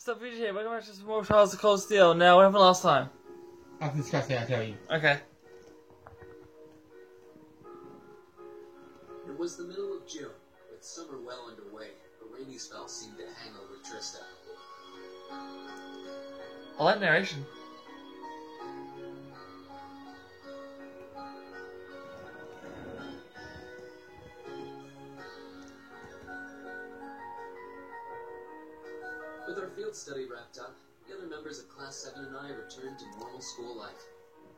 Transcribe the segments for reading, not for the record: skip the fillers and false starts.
Stop video here. Welcome back to some more Trials of Cold Steel. Now, what happened last time? After discussing, I'll tell you. Okay. It was the middle of June, with summer well underway. A rainy spell seemed to hang over Trista. I like narration. With our field study wrapped up, the other members of Class 7 and I returned to normal school life.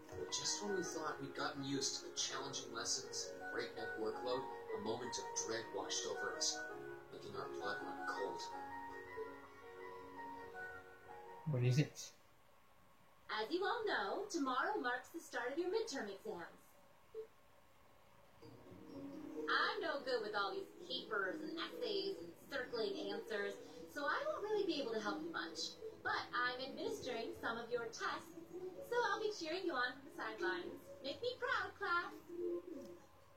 But just when we thought we'd gotten used to the challenging lessons and breakneck workload, a moment of dread washed over us, making our blood run cold. What is it? As you all know, tomorrow marks the start of your midterm exams. I'm no good with all these papers and essays and circling answers, so I won't really be able to help you much. But I'm administering some of your tests, so I'll be cheering you on from the sidelines. Make me proud, class.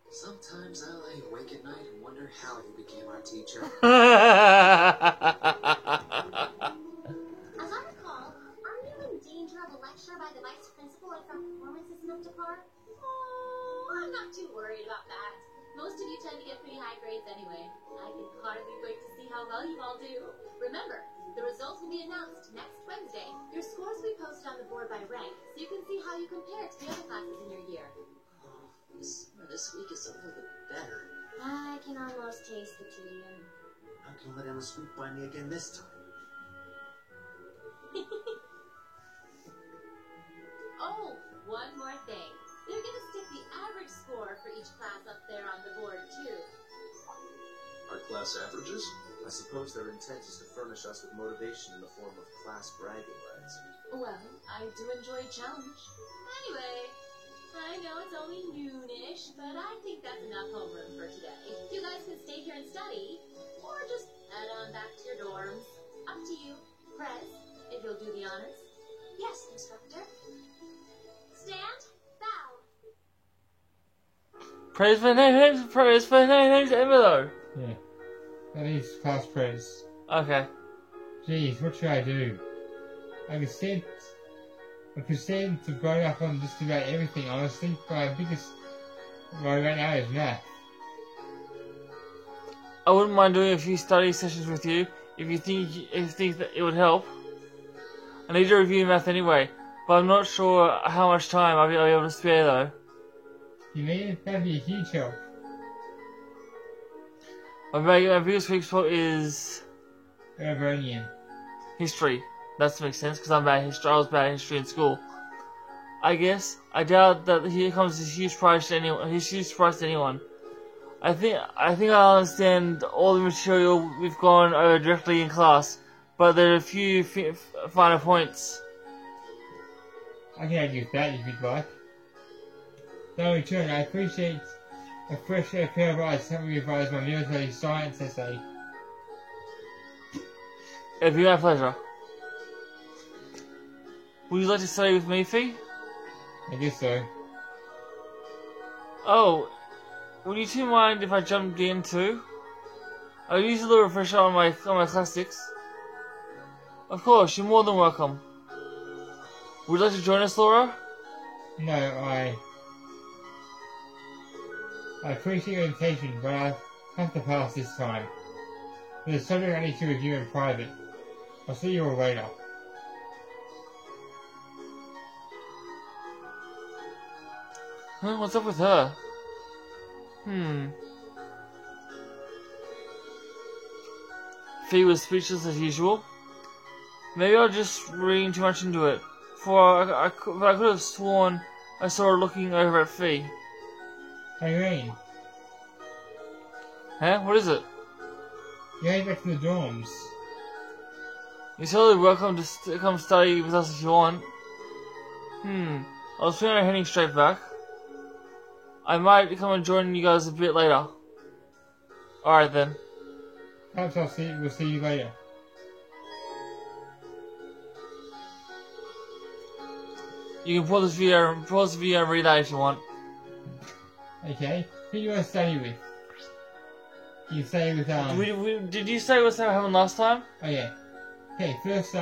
Sometimes I lay awake at night and wonder how you became our teacher. As I recall, aren't you in danger of a lecture by the vice principal if our performance isn't up to par? Oh, I'm not too worried about that. Most of you tend to get pretty high grades anyway. I can hardly wait to see how well you all do. Remember, the results will be announced next Wednesday. Your scores will be posted on the board by rank, so you can see how you compare to the other classes in your year. Oh, this week is a little bit better. I can almost taste the tedium. How can let Emma sweep by me again this time? Oh, one more thing. They're going to stick the average score for each class up there on the board, too. Our class averages? I suppose their intent is to furnish us with motivation in the form of class bragging rights. Well, I do enjoy a challenge. Anyway, I know it's only noonish, but I think that's enough homeroom for today. You guys can stay here and study, or just head on back to your dorms. Up to you. Prez, if you'll do the honors. Yes, Instructor. Stand. Bow. Praise for names, praise for names, Emma though. Yeah. That is class praise. Okay. Jeez, what should I do? I could stand to grow up on just about everything, honestly, but my biggest worry right now is math. I wouldn't mind doing a few study sessions with you if you think that it would help. I need to review math anyway, but I'm not sure how much time I'll be able to spare though. You mean it? That'd be a huge help. My biggest weak spot is Iranian. history. That makes sense because I'm bad at history. I was bad at history in school. I guess I doubt that here comes this huge surprise to anyone. I think I understand all the material we've gone over directly in class, but there are a few finer points. I can argue with that if you'd like. Though in turn, I appreciate a fresh pair of eyes helping me revise my military science essay. It'd be my pleasure. Would you like to study with me, Fee? I guess so. Oh, would you two mind if I jumped in too? I'll use a little refresher on my classics. Of course, you're more than welcome. Would you like to join us, Laura? No, I appreciate your invitation, but I have to pass this time. There's a subject I need to review in private. I'll see you all later. Huh? What's up with her? Fee was speechless as usual. Maybe I was just reading too much into it. But I could have sworn I saw her looking over at Fee. Irene, Huh? What is it? you're heading back to the dorms. You're totally welcome to come study with us if you want. I was planning on heading straight back. I might come and join you guys a bit later. Alright then. Perhaps we'll see you later. You can pause the video and read that if you want. Okay, who do you want to study with? You say with Did you say what's that happened last time? Oh yeah. Okay, first,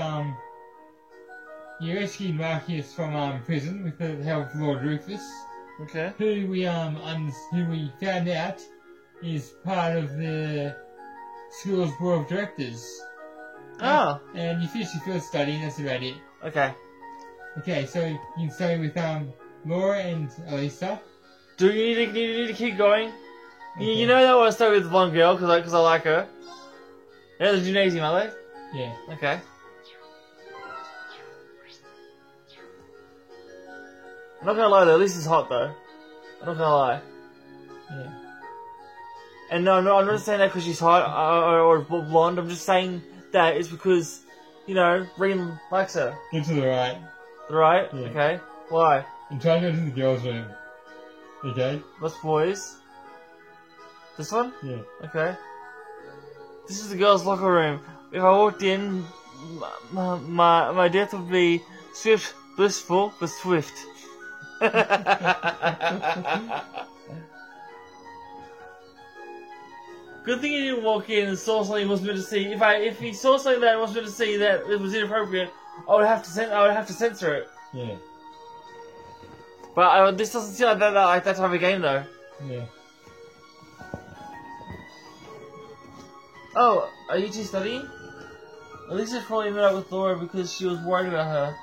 you rescued Marcus from prison with the help of Lord Rufus, Okay. who we found out is part of the school's board of directors. Oh. And you finished your first study, and that's about it. Okay. Okay, so you can study with Laura and Elisa. Do you need to keep going? You Okay. know that I want to start with one girl because I like her. They're the gymnasium, are they? Yeah. Okay. I'm not gonna lie though, Lisa's hot though. I'm not gonna lie. Yeah. And no, I'm not saying that because she's hot or blonde. I'm just saying that it's because, you know, Reem likes her. Go to the right. Right? Yeah. Okay. Why? I'm trying to go to the girls' room. Okay? What's boys? This one? Yeah. Okay. This is the girls' locker room. If I walked in, my death would be swift, blissful, but swift. Good thing he didn't walk in and saw something he was meant to see. If he saw something that he was meant to see that it was inappropriate, I would have to censor it. Yeah. But this doesn't seem like that type of game though. Yeah. Oh, are you two studying? Alisa probably met up with Laura because she was worried about her.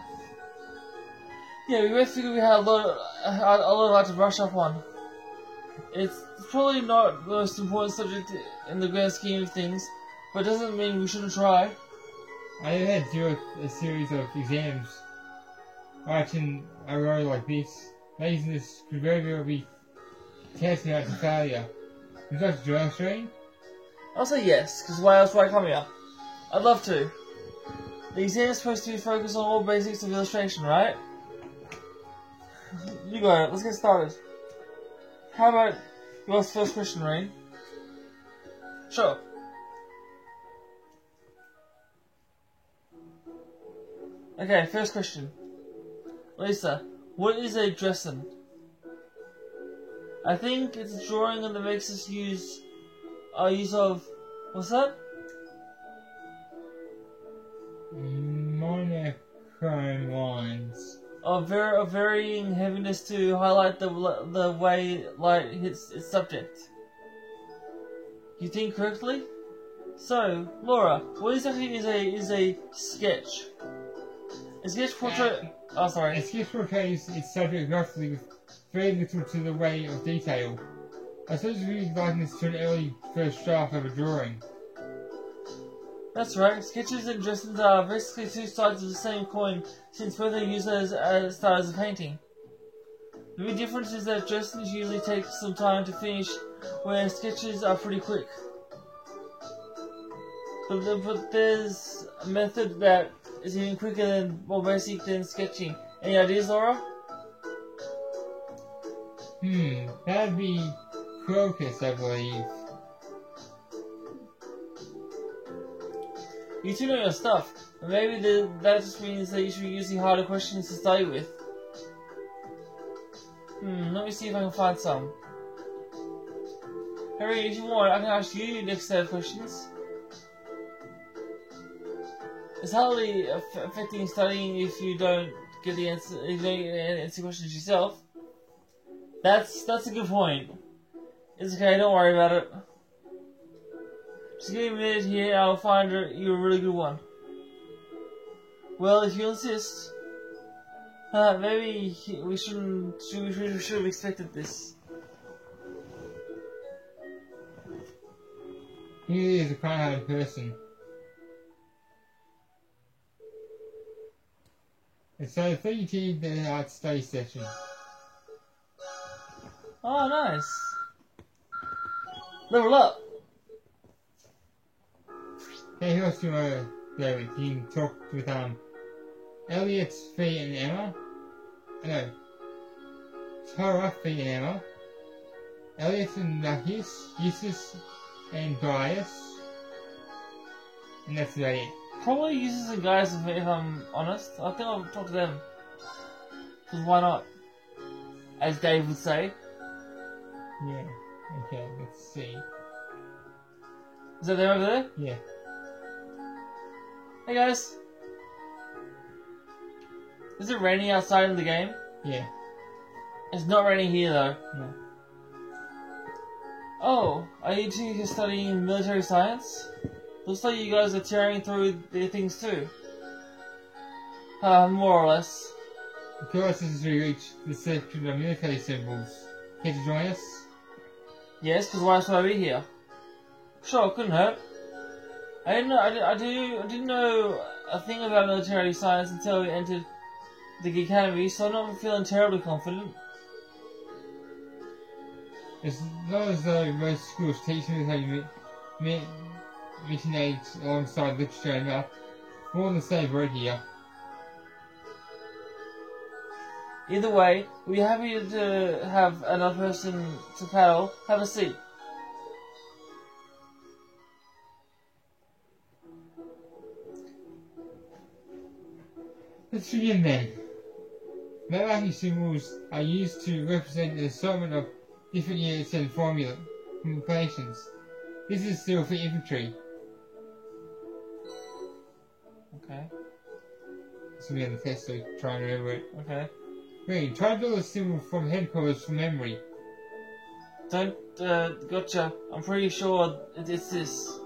Yeah, we both figured we had a lot to brush up on. It's probably not the most important subject in the grand scheme of things, but it doesn't mean we shouldn't try. I had a series of exams. Writing a row like this. Amazing, this could very well be testing out to failure. Would you like to join us, Shane? I'll say yes, because why else would I come here? I'd love to. The exam is supposed to be focused on all basics of illustration, right? You got it, let's get started. How about your first question, Rain? Sure. Okay, first question. Lisa, what is a dressing? I think it's a drawing that makes us use of what's that? Monochrome lines. Of varying heaviness to highlight the way light hits its subject. You think correctly? So, Laura, what exactly is a sketch? A sketch portrait. Oh, sorry. A sketch portrays its subject roughly with very little to the way of detail. I suppose we liken this to an early first draft of a drawing. That's right. Sketches and dressings are basically two sides of the same coin, since both are used as styles of painting. The big difference is that dressings usually take some time to finish, whereas sketches are pretty quick. But there's a method that is even quicker and more basic than sketching. Any ideas, Laura? That'd be crocus, I believe. You two know your stuff, but maybe that just means that you should be using harder questions to study with. Let me see if I can find some. Harry, if you want, I can ask you your next set of questions. It's hardly affecting studying if you don't get the answer, if you don't answer questions yourself. That's a good point. It's okay, don't worry about it. Just give me a minute here, I'll find you a really good one. Well, if you insist, maybe we should have expected this. He really is a kind-hearted person. And so, 32 the art study session. Oh, nice. Level up. Hey, who else do you want to play with? You can talk with, Elliot, Fee, and Emma. No. Tara, Fee, and Emma. Elliot and Marcus, Eustace, and Gaius. And that's about it. Probably uses the guys if I'm honest. I think I'll talk to them. Because why not? As Dave would say. Yeah. Okay, let's see. Is that them over there? Yeah. Hey guys. Is it raining outside in the game? Yeah. It's not raining here though. No. Oh, are you two studying military science? Looks like you guys are tearing through the things too. More or less. Of course, as we reach the section of military symbols. Care to join us? Yes, because why else would I be here? Sure, couldn't hurt. I didn't know. I didn't know a thing about military science until we entered the academy, so I'm not feeling terribly confident. It's not as though most schools teach military mission aids alongside literature and math. More on the same road here. Either way, we'll be happy to have another person to paddle. Have a seat. Let's begin then. Mathematical symbols are used to represent the assortment of different units and formulations. This is still for infantry. Okay. This will be on the test, so try and remember it. Okay. Green, try to build a symbol from headquarters from memory. Don't, gotcha. I'm pretty sure it's this.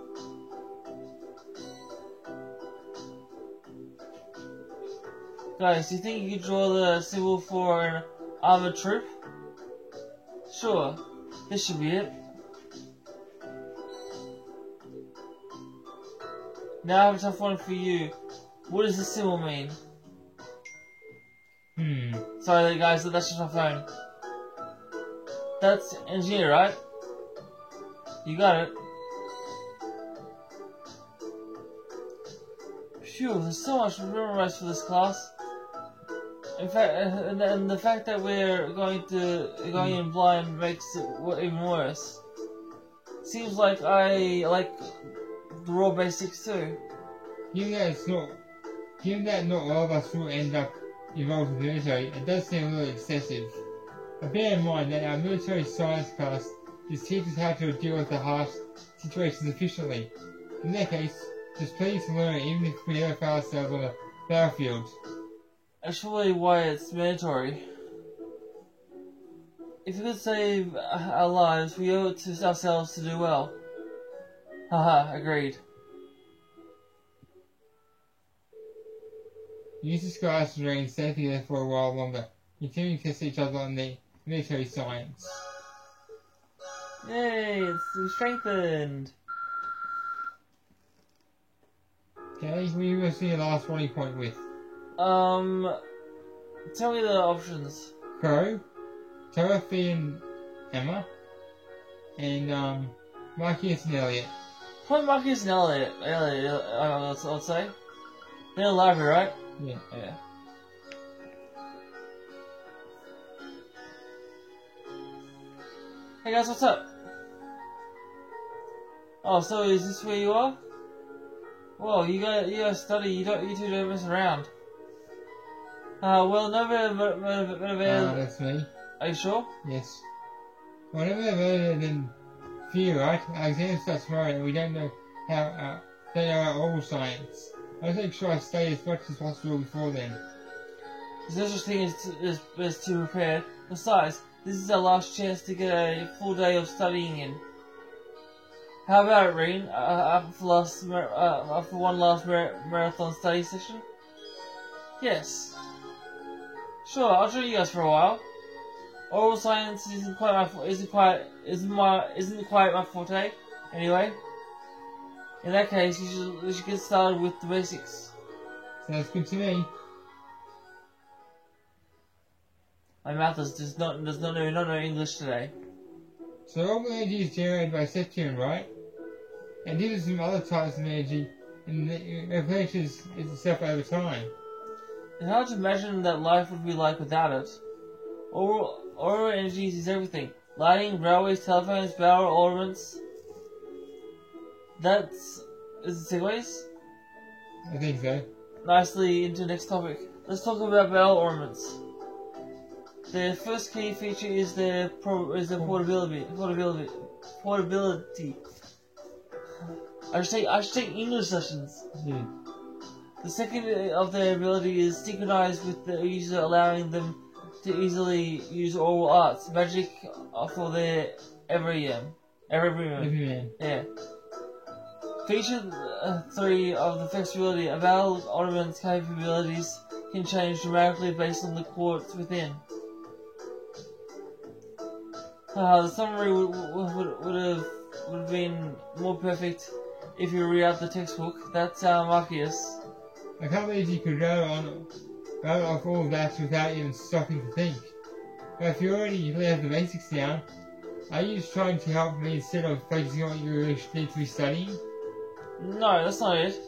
Guys, do you think you could draw the symbol for an armored troop? Sure. This should be it. Now I have a tough one for you. What does this symbol mean? Sorry guys, that's just my phone. That's engineer, right? You got it. Phew, there's so much to memorize for this class. In fact, and the fact that we're going in blind makes it even worse. Seems like I like the raw basics too. Given that not all of us will end up involved in the military, it does seem a little excessive. But bear in mind that our military science class just teaches how to deal with the harsh situations efficiently. In that case, just please learn even if we never find ourselves on the battlefield. That's probably why it's mandatory. If we could save our lives, we owe it to ourselves to do well. Haha, agreed. Use this class to remain safely there for a while longer, continuing to test each other on the military science. Yay, it's strengthened. Okay, we will see your last running point with Tell me the options. Crow, Tara, Fee and Emma, and Marcus and Elliot. Probably Marcus and Elliot, I'll say. They're in the library, right? Yeah. Yeah. Hey guys, what's up? Oh, so is this where you are? Whoa, you guys study, you two don't mess around. Well, no That's me. Are you sure? Yes. Well, never better than fear, right? Our exam starts tomorrow and we don't know our oral science. I'll make sure I stay as much as possible before then. There's no such thing as to prepare. Besides, this is our last chance to get a full day of studying in. How about it, Reen? For one last marathon study session? Yes. Sure, I'll join you guys for a while. Oral science isn't quite my forte. Anyway, in that case, we should get started with the basics. Sounds good to me. My math does not know English today. So all energy is generated by Septune, right? And there are some other types of energy, and it replenishes itself over time. It's hard to imagine that life would be like without it. Oral energy is everything. Lighting, railways, telephones, power, ornaments. Is it segues? I think so. Nicely into the next topic. Let's talk about battle ornaments. Their first key feature is their portability. I should take English sessions. Yeah. The second of their ability is synchronized with the user, allowing them to easily use all arts, magic for their everyman. Everyman. Yeah. Feature 3 of the flexibility. Available ornaments capabilities can change dramatically based on the quartz within. The summary would have been more perfect if you read out the textbook. That's Marcus. I can't believe you could go off all of that without even stopping to think. But if you already have the basics down, are you just trying to help me instead of focusing on what you really need to be studying? No, that's not it.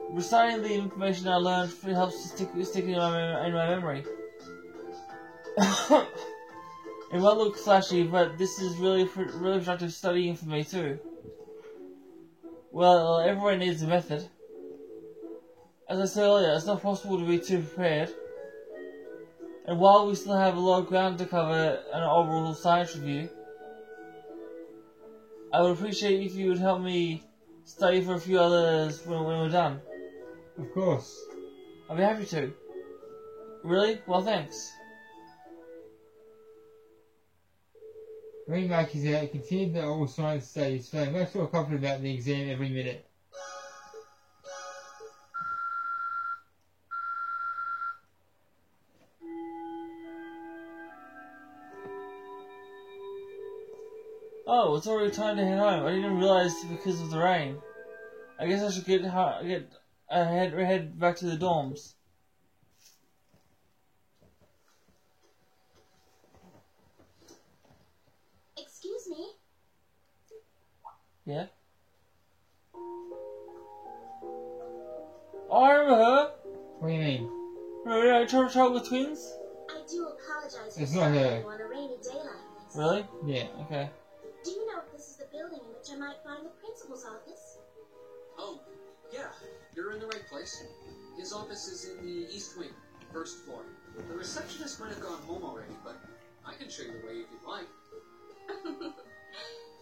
Reciting the information I learned helps to stick in my memory. It might look flashy, but this is really productive studying for me too. Well, everyone needs a method. As I said earlier, it's not possible to be too prepared. And while we still have a lot of ground to cover an overall science review, I would appreciate if you would help me study for a few others when we're done. Of course. I'll be happy to. Really? Well, thanks. Green Mike is out, continued the all science studies, feeling much more confident about the exam every minute. Oh, it's already time to head home. I didn't realize because of the rain. I guess I should head back to the dorms. Excuse me? Yeah? Oh, I remember her. What do you mean? Remember Trouble with Twins? I do apologize for It's not her. stopping you on a rainy day like this. Really? Yeah. Okay. Do you know if this is the building in which I might find the principal's office? Oh, yeah, you're in the right place. His office is in the east wing, first floor. The receptionist might have gone home already, but I can show you the way if you'd like.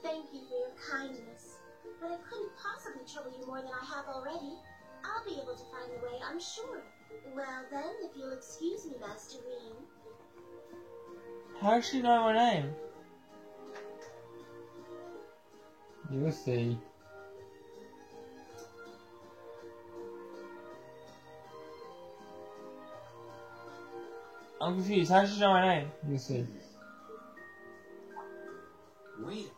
Thank you for your kindness, but I couldn't possibly trouble you more than I have already. I'll be able to find the way, I'm sure. Well then, if you'll excuse me, Master Rean. How does she know my name? You'll see. I'm confused. How does she know my name? You'll see. Wait a minute.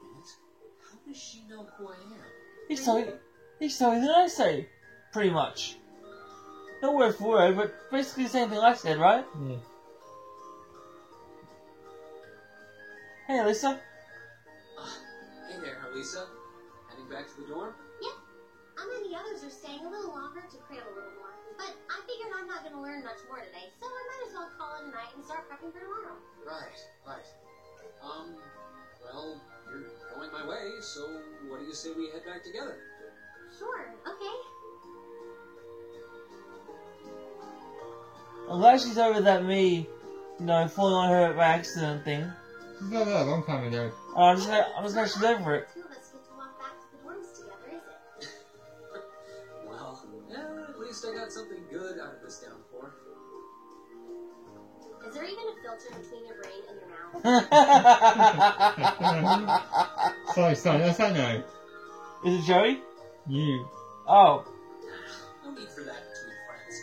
How does she know who I am? He's telling me than I say. Pretty much. Not word for word, but basically the same thing I said, right? Yeah. Hey, Lisa. Hey there, Elisa. Heading back to the dorm? Yep. And the others are staying a little longer to cram a little more. But I figured I'm not going to learn much more today, so I might as well call in tonight and start prepping for tomorrow. Right. Well, you're going my way, so what do you say we head back together? Sure, okay. I'm glad she's over that me, falling on her by accident thing. She's not that a long time ago. I'm just glad she's over it. Two of us get to walk back to the dorms together, is it? Well, at least I got something good out of this downpour. Is there even a filter between your brain and your mouth? Sorry, yes I know. Is it Joey? You. Oh. No need for that between friends.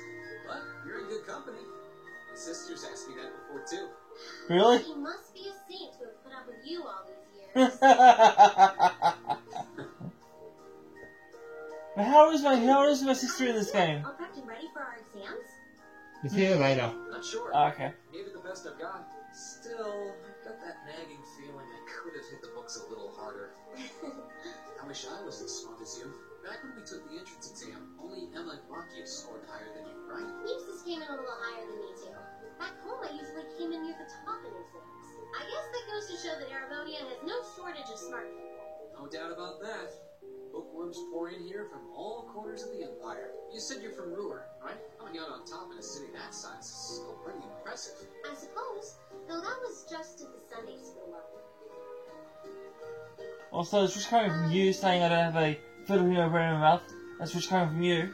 But you're in good company. My sisters asked me that before, too. Really? He must be a saint to have put up with you all these years. But how is my sister in this game? All prepped and ready for our exams? You'll see her later. Not sure. Okay. Gave it the best I've got. Still, I've got that nagging feeling I could have hit the books a little harder. I wish I was as smart as you. Back when we took the entrance exam, only Emma and Marcus scored higher than you, right? Eustace came in a little higher than me too. Back home I usually came in near the top in exams. I guess that goes to show that Erebonia has no shortage of smart people. No doubt about that. Bookworms pour in here from all corners of the Empire. You said you're from Ruhr, right? Coming out on top in a city that size is still pretty impressive. I suppose, though that was just at the Sunday school level. Also, it's just coming from you saying I don't have a Filipino brain in my mouth. That's just coming from you.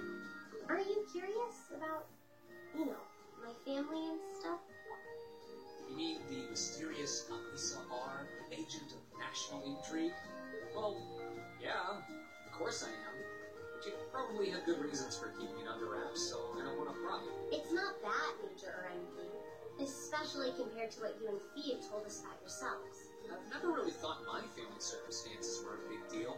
Are you curious? things about, you know, my family and stuff? You mean the mysterious Alisa R, agent of national intrigue? Well, yeah, of course I am. But you probably have good reasons for keeping it under wraps, so I don't want to pry. It's not that major or anything, especially compared to what you and Fee have told us about yourselves. I've never really thought my family circumstances were a big deal.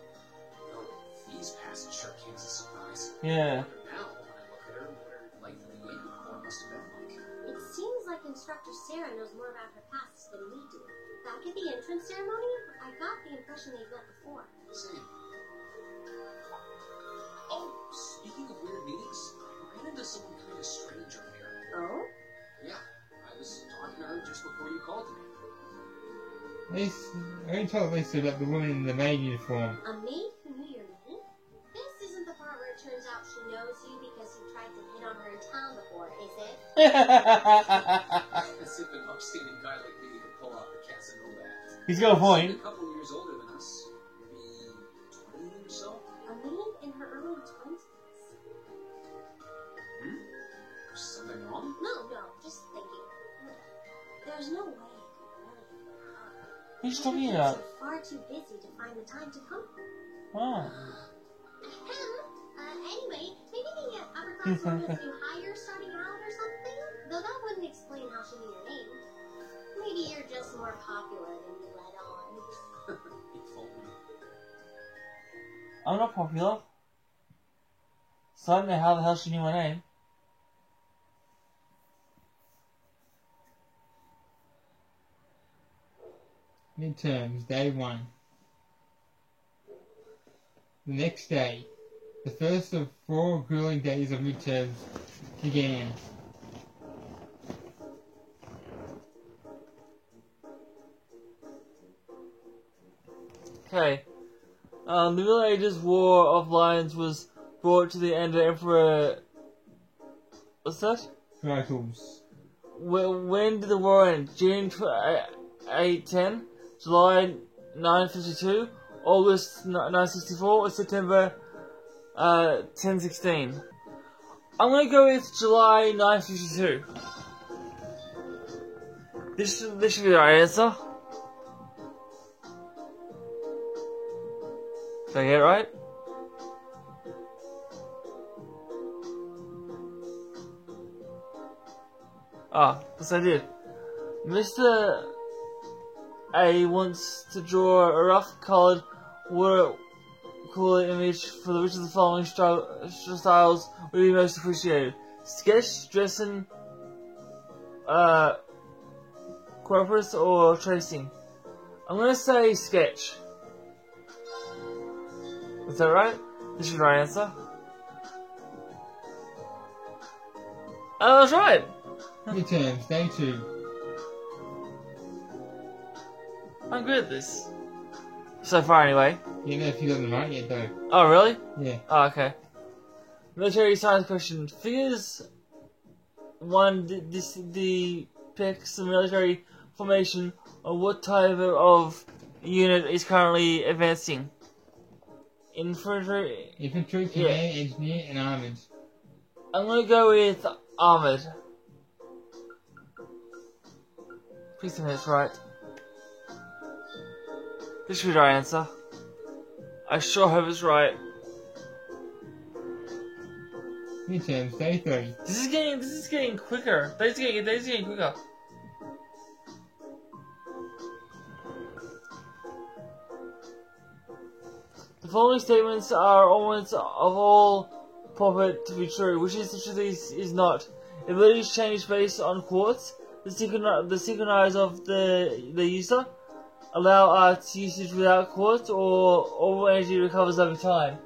Though Fee's past sure came as a surprise. Yeah. Now, when I look at her, what her life in the Yankee Corps must have been like. It seems like Instructor Sarah knows more about her past than we do. Back at the entrance ceremony, I got the impression they've met before. Same. Oh, speaking of weird meetings, I ran into someone kind of strange over here. Oh? Yeah, I was talking to her just before you called me. I already told Lisa about the woman in the maid uniform. A maid who knew your name? This isn't the part where it turns out she knows you because you tried to hit on her in town before, is it? As if an upstanding guy like me could pull off the Casanova act. He's got a point. She's a couple years older than us. Maybe 20 or so? A maid in her early 20s? Something wrong? No, just thinking. There's no way I could really get her. Who's talking They're about? far too busy to find the time to come. Oh. Anyway, maybe the upperclasswoman is new hire starting out or something? Though that wouldn't explain how she knew your name. Maybe you're just more popular than you let on. He told me. I'm not popular. So I don't know how the hell she knew my name. Midterms, day 1. The next day, the first of 4 grueling days of midterms began. Okay. The Middle Ages War of Lions was brought to the end of Emperor... What's that? Titles. When did the war end? June 810? July 952? August 964? Or September 1016? I'm gonna go with July 952. This should be the right answer. Did I get it right? Ah, yes I did. Mr. A wants to draw a rough coloured watercolour image for which of the following styles would be most appreciated. Sketch, dressing, corpus, or tracing. I'm gonna say sketch. Is that right? This is the right answer. Oh, I was right! Midterms, day 2. I'm good at this. So far, anyway. You know if you got them right yet, though. Oh, really? Yeah. Oh, okay. Military science question. Figures 1 depicts the military formation of what type of unit is currently advancing. Infantry, Infantry, Yeah. command, engineer, and armored. I'm gonna go with armored. Please tell me it's right. This should be the right answer. I sure hope it's right. Midterms, day 3. This is getting quicker. Days getting quicker. The following statements are almost of all profit to be true. Which of these is not? Abilities change based on quartz. The synchronize of the user. Allow arts usage without quartz, or all energy recovers over time.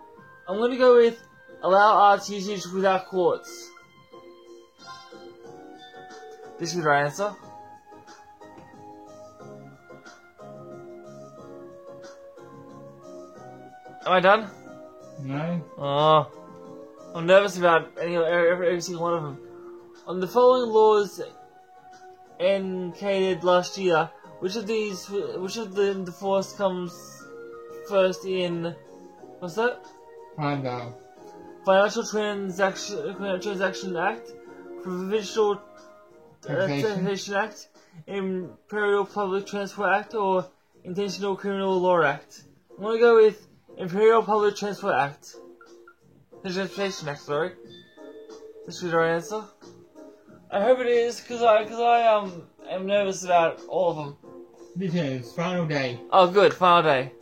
I'm going to go with allow arts usage without quartz. This is the right answer. Am I done? No? Oh, I'm nervous about every single one of them. On the following laws enacted last year, which of the force comes first in, what's that? Heimdall. Financial Transaction Act, Provincial Taxation Act, Imperial Public Transport Act, or Intentional Criminal Law Act. I'm gonna go with Imperial Public Transport Act. Transportation Act, sorry. This should be the right answer. I hope it is, because I am nervous about all of them. This is final day. Oh, good, final day.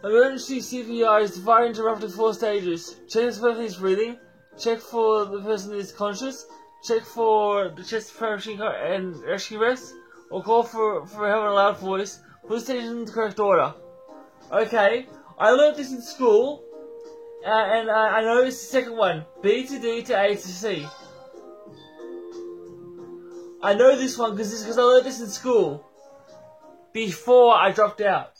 Emergency CPR is divided into roughly 4 stages. Check if the person is breathing, check for the person is conscious, check for the chest approaching and rescue rest, or call for help in a loud voice. Put the stages in the correct order. Okay, I learned this in school, and I know it's the second one. B to D to A to C. I know this one because I learned this in school. Before I dropped out.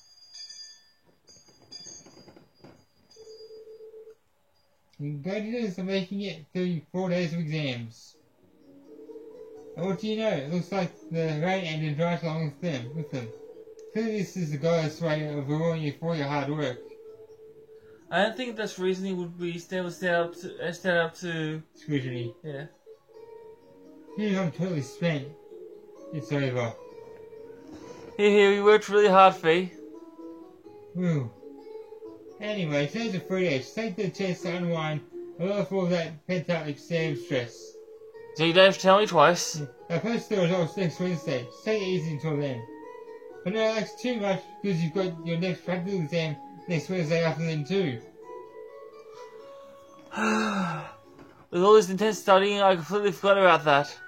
Congratulations for making it through 4 days of exams. And what do you know? It looks like the rain ended right along with them. Clearly this is the godless way of rewarding you for your hard work. I don't think that's reasoning would be stand up to Scrutiny. yeah. Here I'm totally spent. It's over. Here, we worked really hard, Fee. Whew. Anyway, today's a free day. Just take the chance to unwind and let off all that pent-up exam stress. So you don't have to tell me twice. I'll post the results next Wednesday. Just take it easy until then. But not relax too much because you've got your next practical exam next Wednesday afternoon too. With all this intense studying, I completely forgot about that.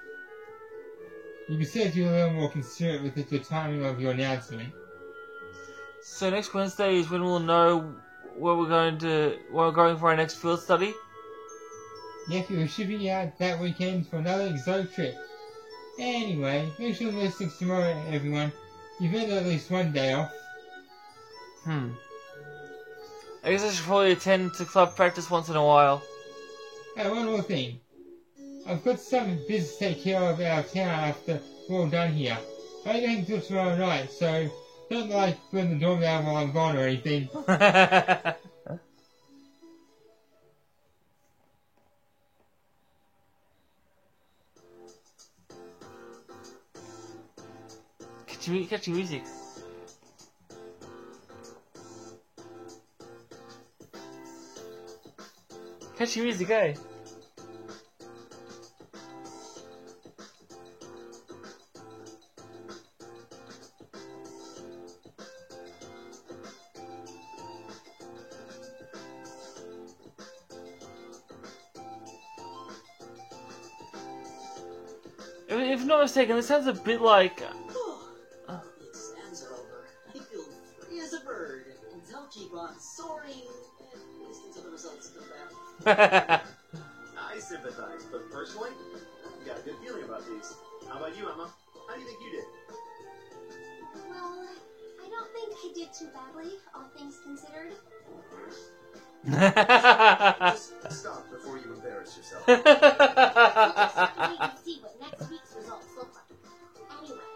You can say you're a little more considerate with the timing of your announcement. So next Wednesday is when we'll know where we're going for our next field study. Yep, we're shipping you out that weekend for another exotic trip. Anyway, make sure to listen tomorrow, everyone. You've earned at least one day off. I guess I should probably attend to club practice once in a while. Hey, one more thing. I've got some business to take care of our town after we're all done here. I ain't going until tomorrow night, so don't burn the doorbell while I'm gone or anything. Catchy music. Catchy music, eh? If not mistaken, this sounds a bit like. The exams are over. I feel free as a bird, and I'll keep on soaring, at least until the results come back. I sympathize, but personally, I've got a good feeling about these. How about you, Emma? How do you think you did? Well, I don't think I did too badly, all things considered. Just stop before you embarrass yourself. We'll just have to wait and see what next week's results look like. Anyway,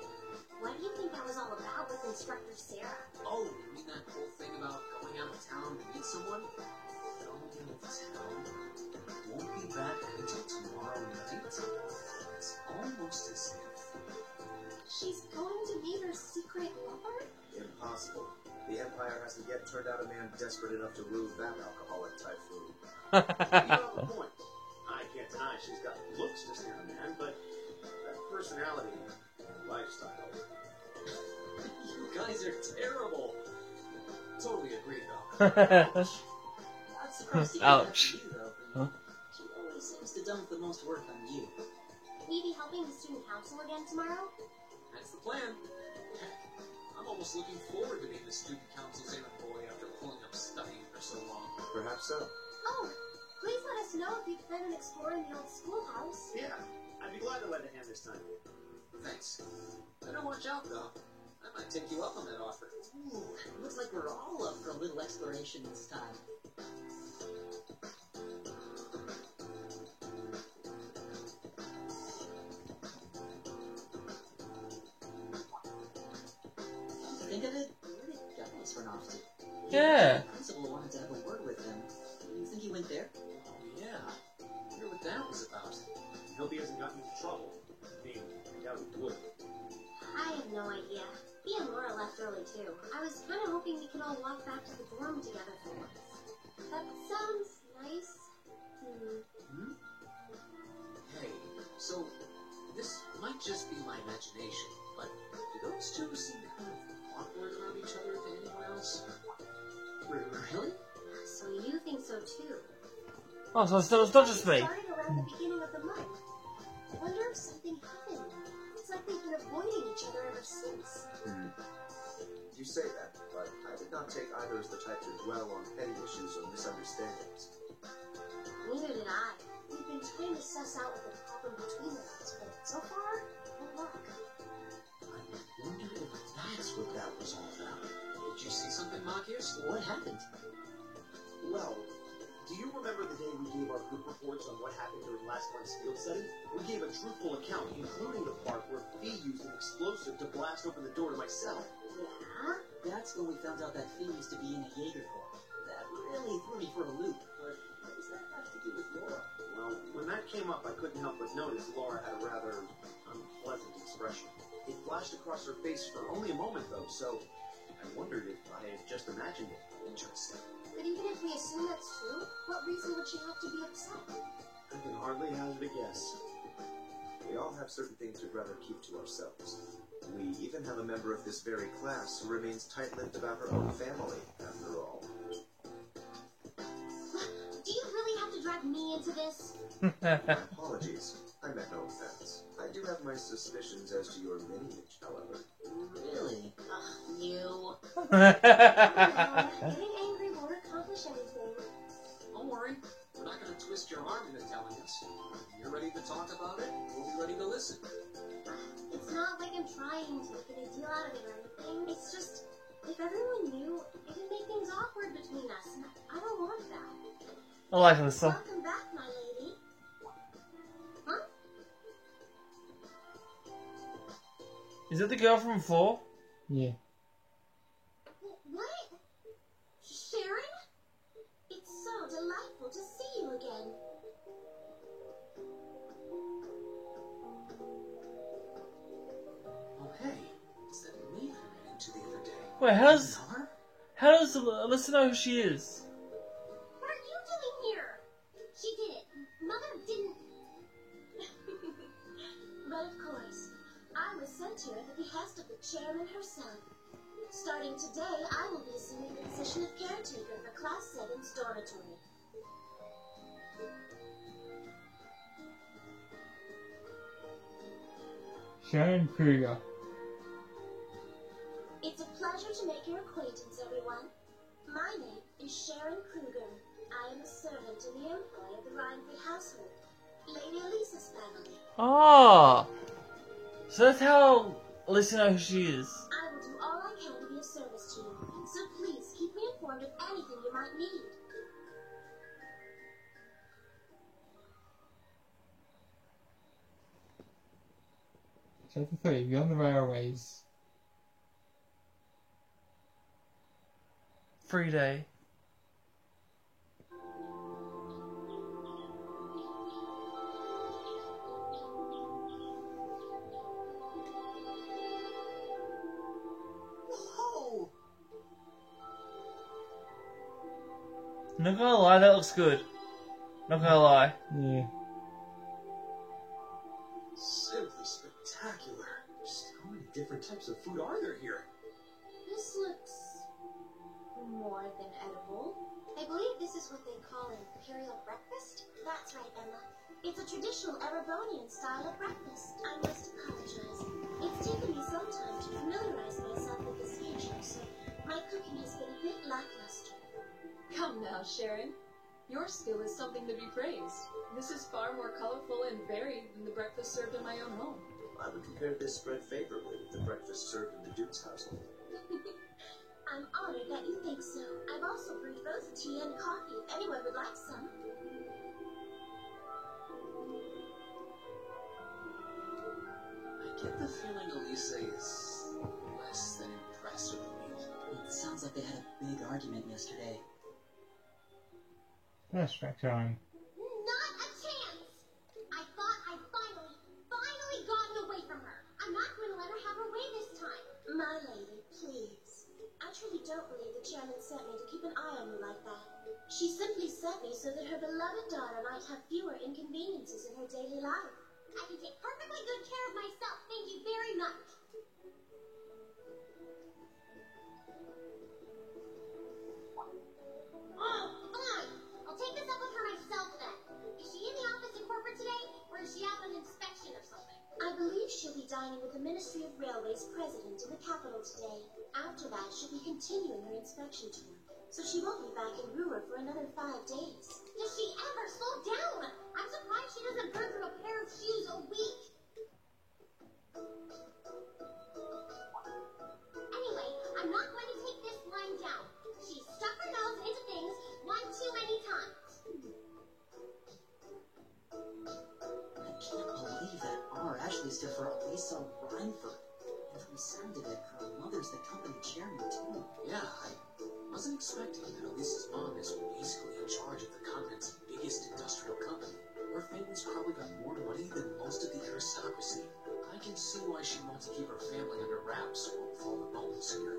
what do you think that was all about with Instructor Sarah? Oh, you mean that whole thing about going out of town to meet someone? Going out of town? Won't be back until tomorrow night? It's almost as if... She's going to meet her secret lover? Impossible. The Empire hasn't yet turned out a man desperate enough to rule that alcoholic typhoon. You have a point. I can't deny she's got looks to scare a man, but that personality and lifestyle. You guys are terrible. Totally agree, though. Not surprised to hear that Ouch. from you, though. Huh? She always seems to dump the most work on you. Will you be helping the student council again tomorrow? That's the plan. I'm almost looking forward to being the student council's errand boy after pulling up studying for so long. Perhaps so. Oh, please let us know if you plan on exploring the old schoolhouse. Yeah, I'd be glad to lend a hand this time. Thanks. Better watch out, though. I might take you up on that offer. Ooh, looks like we're all up for a little exploration this time. office for Nofty. Yeah. The principal wanted to have a word with him. You think he went there? Oh, yeah. I wonder what that was about. I hope he hasn't gotten into trouble. I mean, I doubt he would. I have no idea. He and Laura left early too. I was kind of hoping we could all walk back to the dorm together for once. That sounds nice. Hey, so this might just be my imagination, but do those two seem kind of awkward around each other to anyone else? Really? So you think so too? Oh, so it's not just me. It started around the beginning of the month. I wonder if something happened. It's like they've been avoiding each other ever since. You say that, but I would not take either as the type to dwell on petty issues or misunderstandings. Neither did I. We've been trying to suss out what the problem between them is, but so far, no luck. I wonder if that's what that was all about. Did you see something, Marcus? What happened? Well, do you remember the day we gave our group reports on what happened during last month's field study? We gave a truthful account, including the part where Fee used an explosive to blast open the door to my cell. Yeah? That's when we found out that Fee used to be in a Jaeger Corps. That really threw me for a loop. But what does that have to do with Laura? Well, when that came up, I couldn't help but notice Laura had a rather unpleasant expression. It flashed across her face for only a moment, though, so I wondered if I had just imagined it. Interesting. But even if we assume that's true, what reason would she have to be upset? I can hardly hazard a guess. We all have certain things we'd rather keep to ourselves. We even have a member of this very class who remains tight-lipped about her own family, after all. Do you really have to drag me into this? My apologies. I meant no offense. I do have my suspicions as to your lineage, however. Really? Ugh, you. Getting angry won't accomplish anything. Don't worry. We're not going to twist your arm into telling us. If you're ready to talk about it, we'll be ready to listen. It's not like I'm trying to make a deal out of it or anything. It's just, if everyone knew, it would make things awkward between us, and I don't want that. I like Alyssa. Welcome back, my lady. Huh? Is it the girl from 4? Yeah. What? Sharon? It's so delightful to see you again. Oh, hey. Is that Nate we ran into the other day? Wait, You know her? how does Alyssa know who she is? What are you doing here? She did it. Mother didn't. But of course, I was sent here at the behest of the chairman herself. Starting today, I will be assuming the position of caretaker for Class 7's dormitory. Sharon Kruger. It's a pleasure to make your acquaintance, everyone. My name is Sharon Kruger. I am a servant in the employ of the Rhineford household, Lady Elisa's family. Oh, so that's how Alyssa knows who she is. I will do all I can to be of service to you, so please keep me informed of anything you might need. Chapter 3, Beyond the Railways. Free day. Whoa! Not gonna lie, that looks good. Not gonna lie. Yeah. Simply spectacular. Just how many different types of food are there here? This looks more than edible. I believe this is what they call an imperial breakfast. That's right, Emma. It's a traditional Erebonian style of breakfast. I must apologize. It's taken me some time to familiarize myself with this dish, so my cooking has been a bit lackluster. Come now, Sharon. Your skill is something to be praised. This is far more colorful and varied than the breakfast served in my own home. I would compare this spread favorably with the breakfast served in the Duke's household. I'm honored that you think so. I've also brewed both tea and coffee if anyone would like some. I get the feeling Elisa is less than impressed with the meal. It sounds Sounds like they had a big argument yesterday. Flashback time. Not a chance! I thought I'd finally gotten away from her. I'm not going to let her have her way this time. My lady, please. I truly don't believe the chairman sent me to keep an eye on you like that. She simply sent me so that her beloved daughter might have fewer inconveniences in her daily life. I can take perfectly good care of myself. Thank you very much. Oh, fine. I'll take this up with her myself then. Is she in the office in corporate today, or is she out on inspection or something? I believe she'll be dining with the Ministry of Railways president in the capital today. After that, she'll be continuing her inspection tour. So she won't be back in Ruhr for another 5 days. Does she ever slow down? I'm surprised she doesn't burn through a pair of shoes a week. Anyway, I'm not going to take this lying down. She stuck her nose into things one too many times. I can't believe that R actually stood for Lisa Reinford. And from the sound of it, her mother's the company chairman too. Yeah, I wasn't expecting that Elisa's mom is basically in charge of the continent's biggest industrial company. Her family's probably got more money than most of the aristocracy. I can see why she wants to keep her family under wraps with all the bones here.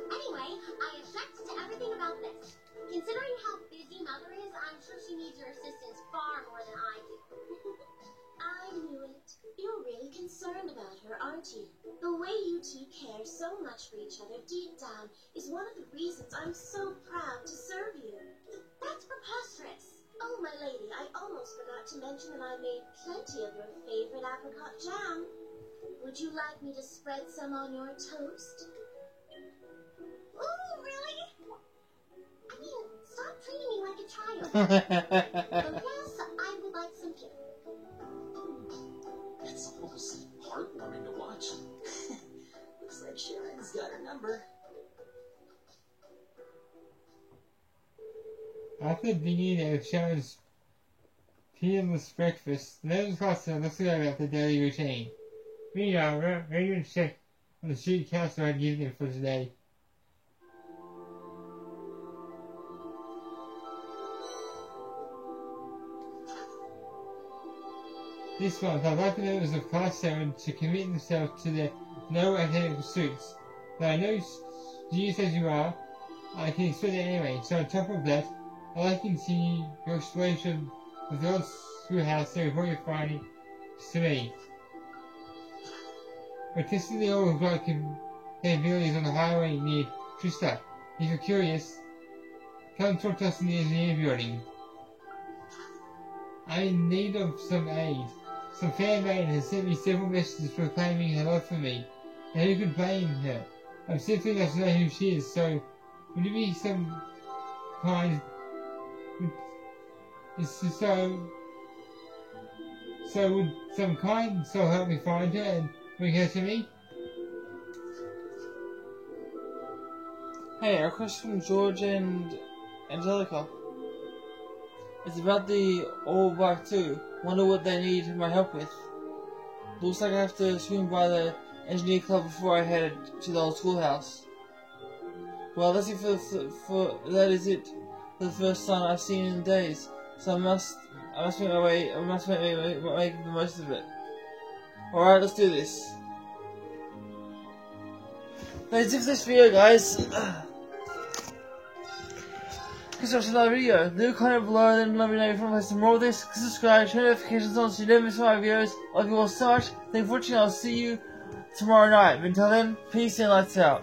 Anyway, I object to everything about this. Considering how busy Mother is, I'm sure she needs your assistance far more than I do. I knew it. You're really concerned about her, aren't you? The way you two care so much for each other deep down is one of the reasons I'm so proud to serve you. That's preposterous. Oh, my lady, I almost forgot to mention that I made plenty of your favorite apricot jam. Would you like me to spread some on your toast? Ooh, really? I mean, stop treating me like a child. So yes, I would like some too. It's almost heartwarming to watch. Looks like Sharon's got her number. After beginning of Sharon's peerless breakfast, Leon's Costa looks about the daily routine. Meanwhile, Raven checked on the street Castle had given him for today. This month, I'd like the members of Class 7 to commit themselves to their no academic pursuits. Though I know genius as you are, I can expect it anyway, so on top of that, I'd like to continue your exploration of the old schoolhouse to report your findings to me. We're testing the old robotic capabilities on the highway near Trista. If you're curious, come talk to us in the engineering building. I'm in need of some aid. Some fan maiden has sent me several messages proclaiming her love for me, and who could blame her? I'm simply not to know who she is, so would you be some kind... So would some kind soul help me find her and bring her to me? Hey, a question from George and Angelica. It's about the old bike too. Wonder what they need my help with. Looks like I have to swing by the engineer club before I head to the old schoolhouse. Well, that's it that is it for the first time I've seen in days. So I must make my way. I must make the most of it. All right, let's do this. That's it for this video, guys. Please watch another video. Leave a comment below and then let me know if you want to see more of this. Subscribe, turn notifications on so you never miss my videos. I love you all so much. Thank you for watching. I'll see you tomorrow night. But until then, peace and lights out.